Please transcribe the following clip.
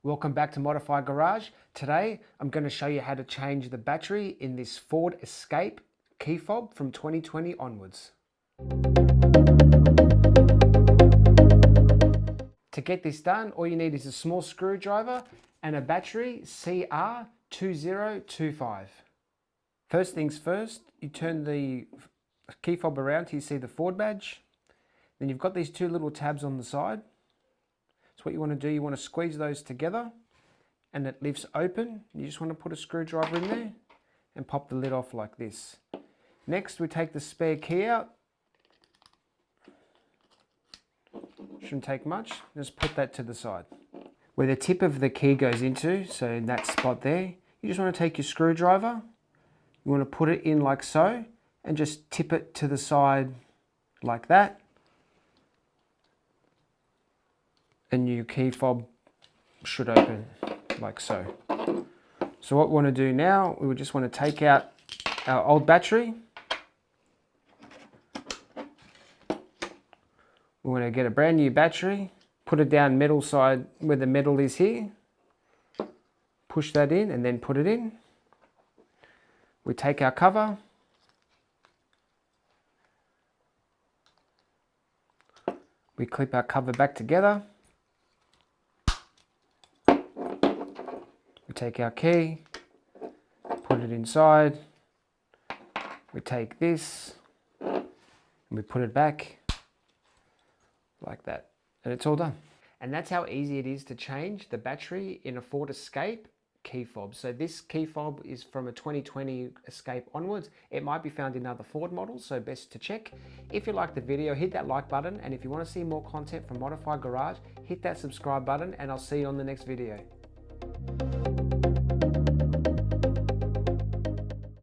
Welcome back to Modaufy Garage. Today I'm going to show you how to change the battery in this Ford Escape key fob from 2020 onwards. To get this done, all you need is a small screwdriver and a battery CR2025. First things first, you turn the key fob around till you see the Ford badge. Then you've got these two little tabs on the side. So what you want to do, you want to squeeze those together and it lifts open. You just want to put a screwdriver in there and pop the lid off like this. Next, we take the spare key out. Shouldn't take much. Just put that to the side. Where the tip of the key goes into, so in that spot there, you just want to take your screwdriver. You want to put it in like so and just tip it to the side like that. And your key fob should open like so. So what we want to do now, we would just want to take out our old battery. We want to get a brand new battery, put it down metal side where the metal is here, push that in and then put it in. We take our cover, we clip our cover back together. We take our key, put it inside, we take this, and we put it back like that, and it's all done. And that's how easy it is to change the battery in a Ford Escape key fob. So this key fob is from a 2020 Escape onwards. It might be found in other Ford models, so best to check. If you liked the video, hit that like button, and if you want to see more content from Modaufy Garage, hit that subscribe button, and I'll see you on the next video.